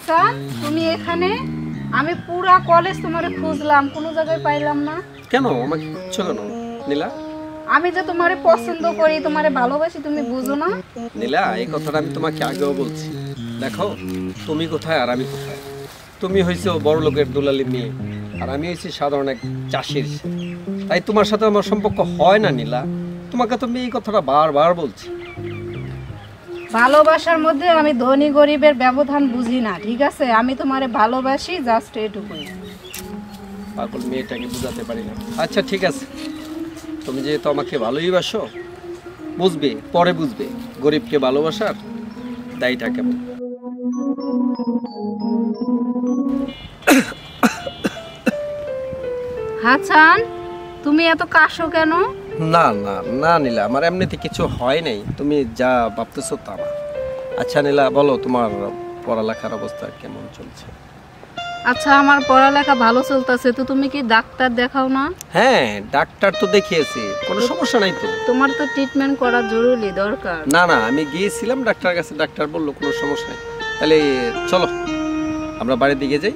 হাসান, তুমি এখানে? আমি পুরা কলেজ তোমারে খুঁজলাম, কোনো জায়গায় পাইলাম না। কেন আমাকে খুঁজছো কেন নীলা? আমি যে তোমারে পছন্দ করি, তোমারে ভালোবাসি, তুমি বুঝো না? নীলা, এই কথাটা আমি তোমাকে আগেও বলছি। দেখো, তুমি কোথায় আর আমি কোথায়। তুমি হইছো বড় লোকের দুলালি মেয়ে, আর আমি হইছি সাধারণ এক চাষির ছেলে। তাই তোমার সাথে আমার সম্পর্ক হয় না নীলা। তোমাকে তো আমি এই কথাটা বারবার বলছি। ভালোবাসার মধ্যে আমি ধনী গরিবের ব্যবধান বুঝি না, ঠিক আছে? আমি তোমারে ভালোবাসি, জাস্ট এটুকুই। পাগল মেয়েটাকে বুঝাতে পারি না। আচ্ছা ঠিক আছে, তুমি যেহেতু আমাকে ভালোই বাসো, বুঝবে, পরে বুঝবে গরিবকে ভালোবাসার দায়টা কেমন। হাসান, তুমি এত কাশো কেন? না না না নীলা, আমার এমনিতে কিছু হয় নাই, তুমি যা ভাবতেছো তা না। আচ্ছা নীলা, বলো তোমার পড়ালেখার অবস্থা কেমন চলছে? আচ্ছা, আমার পড়ালেখা ভালো চলতেছে, তো তুমি কি ডাক্তার দেখাও না? হ্যাঁ, ডাক্তার তো দেখিয়েছি, কোনো সমস্যা নাই তো। তোমার তো ট্রিটমেন্ট করা জরুরি দরকার। না না, আমি গিয়েছিলাম ডাক্তার কাছে, ডাক্তার বললো কোনো সমস্যা নেই। তাহলে চলো আমরা বাড়ির দিকে যাই।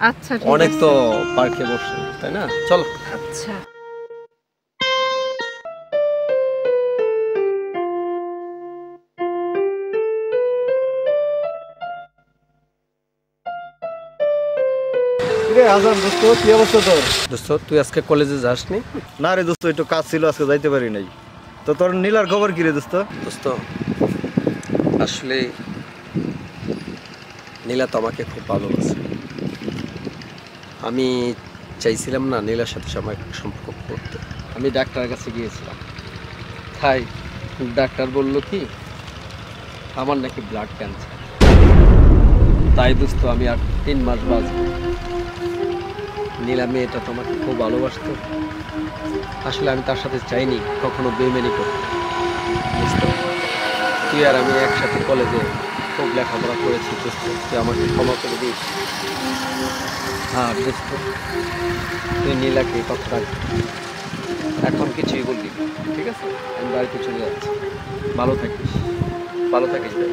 আচ্ছা ঠিক আছে। অনেক তো পার্কে বসে, তাই না? চলো। আচ্ছা। হাসান দোস্ত, কি অবস্থা তোর? দোস্ত, তুই আজকে কলেজে যাসনি? না রে দোস্ত, একটু কাজ ছিল, আজকে যাইতে পারি নাই। তো তোর নীলার খবর কি রে দোস্ত? দোস্ত, আসলে নীলা তো আমাকে খুব ভালোবাসে। আমি চাইছিলাম না নীলার সাথে সম্পর্ক করতে। আমি ডাক্তারের কাছে গিয়েছিলাম, তাই ডাক্তার বলল কি আমার নাকি ব্লাড ক্যান্সার। তাই দোস্ত, আমি আর 3 মাস বাঁচব। নীলা মেয়েটা তোমাকে খুব ভালোবাসতো। আসলে আমি তার সাথে চাইনি কখনো বেইমানি করতে। দোস্ত, তুই আর আমি একসাথে কলেজে খুব লেখাপড়া করেছি দোস্ত, তুই আমাকে ক্ষমা করে দিস। হ্যাঁ দোস্ত, তুই নীলাকে এই কথা রাখবি, এখন কিছুই বলবি না, ঠিক আছে? আমি বাড়িতে চলে যাচ্ছি। ভালো থাকিস, ভালো থাকিস ভাই।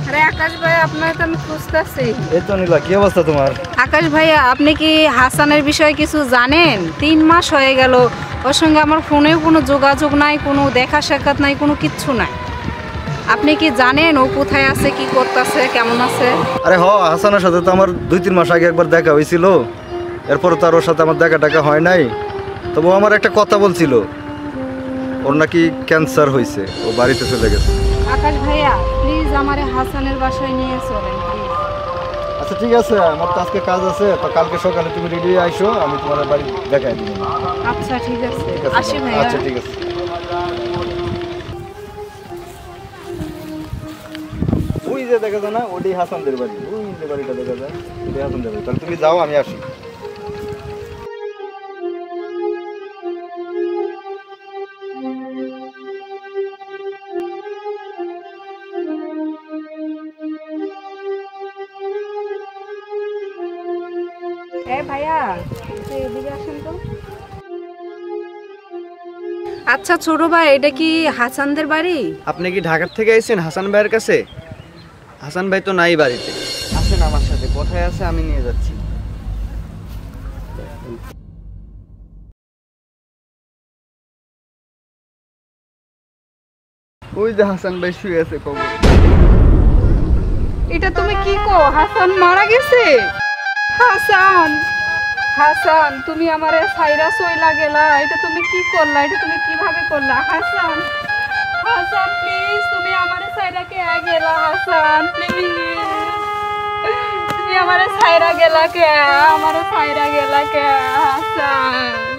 আরে আকাশ ভাই, আপনাকে তো আমি খুঁজতেছি। এই তো নীলা, কি অবস্থা তোমার? আকাশ ভাইয়া, আপনি কি হাসানের বিষয়ে কিছু জানেন? 3 মাস হয়ে গেল, ওর সঙ্গে আমার ফোনেও কোনো যোগাযোগ নাই, কোনো দেখা সাক্ষাৎ নাই, কোনো কিচ্ছু নাই। আপনি কি জানেন ও কোথায় আছে, কি করতেছে, কেমন আছে? আরে হাসানের সাথে তো আমার 2-3 মাস আগে একবার দেখা হয়েছিল, এরপরে তো আর ওর সাথে আমার দেখা হয় নাই। তবু আমার একটা কথা বলছিল, ওর নাকি ক্যান্সার হয়েছে, ও বাড়িতে চলে গেছে। আকাশ ভাইয়া, প্লিজ আমারে হাসানের বাসায় নিয়ে চলেন প্লিজ। আচ্ছা ঠিক আছে, আমার তো আজকে কাজ আছে, তো কালকে সকালে তুমি রেডি আইসো, আমি তোমার বাড়ি দেখাই দিব। আচ্ছা ঠিক আছে, ঠিক আছে, আসি ভাইয়া। আচ্ছা ঠিক আছে। ওই যে দেখা যায় না, ওটাই হাসানদের বাড়ি, ওই যে বাড়িটা দেখা যায়, ওটাই হাসানদের বাড়ি। তাহলে তুমি যাও, আমি আসি। ভাইয়া, এদিকে আসেন তো। আচ্ছা ছোট ভাই, এটা কি হাসানদের বাড়ি? আপনি কি ঢাকা থেকে আইছেন হাসান ভাইয়ের কাছে? হাসান ভাই তো নাই বাড়িতে। আসেন আমার সাথে, কোথায় আছে আমি নিয়ে যাচ্ছি। ওই যে হাসান ভাই শুয়ে আছে কবর। এটা তুমি কি কো? হাসান মারা গেছে? হাসান, হাসান, তুমি আমারে সাইরা সইলা গেলা, এটা তুমি কি করলা? এটা তুমি কিভাবে করলা? হাসান, হাসান প্লিজ, তুমি আমারে সাইরা কে গেলা? হাসান প্লিজ, তুমি আমারে সাইরা গেলা কে? আমারে সাইরা গেলা কে? হাসান।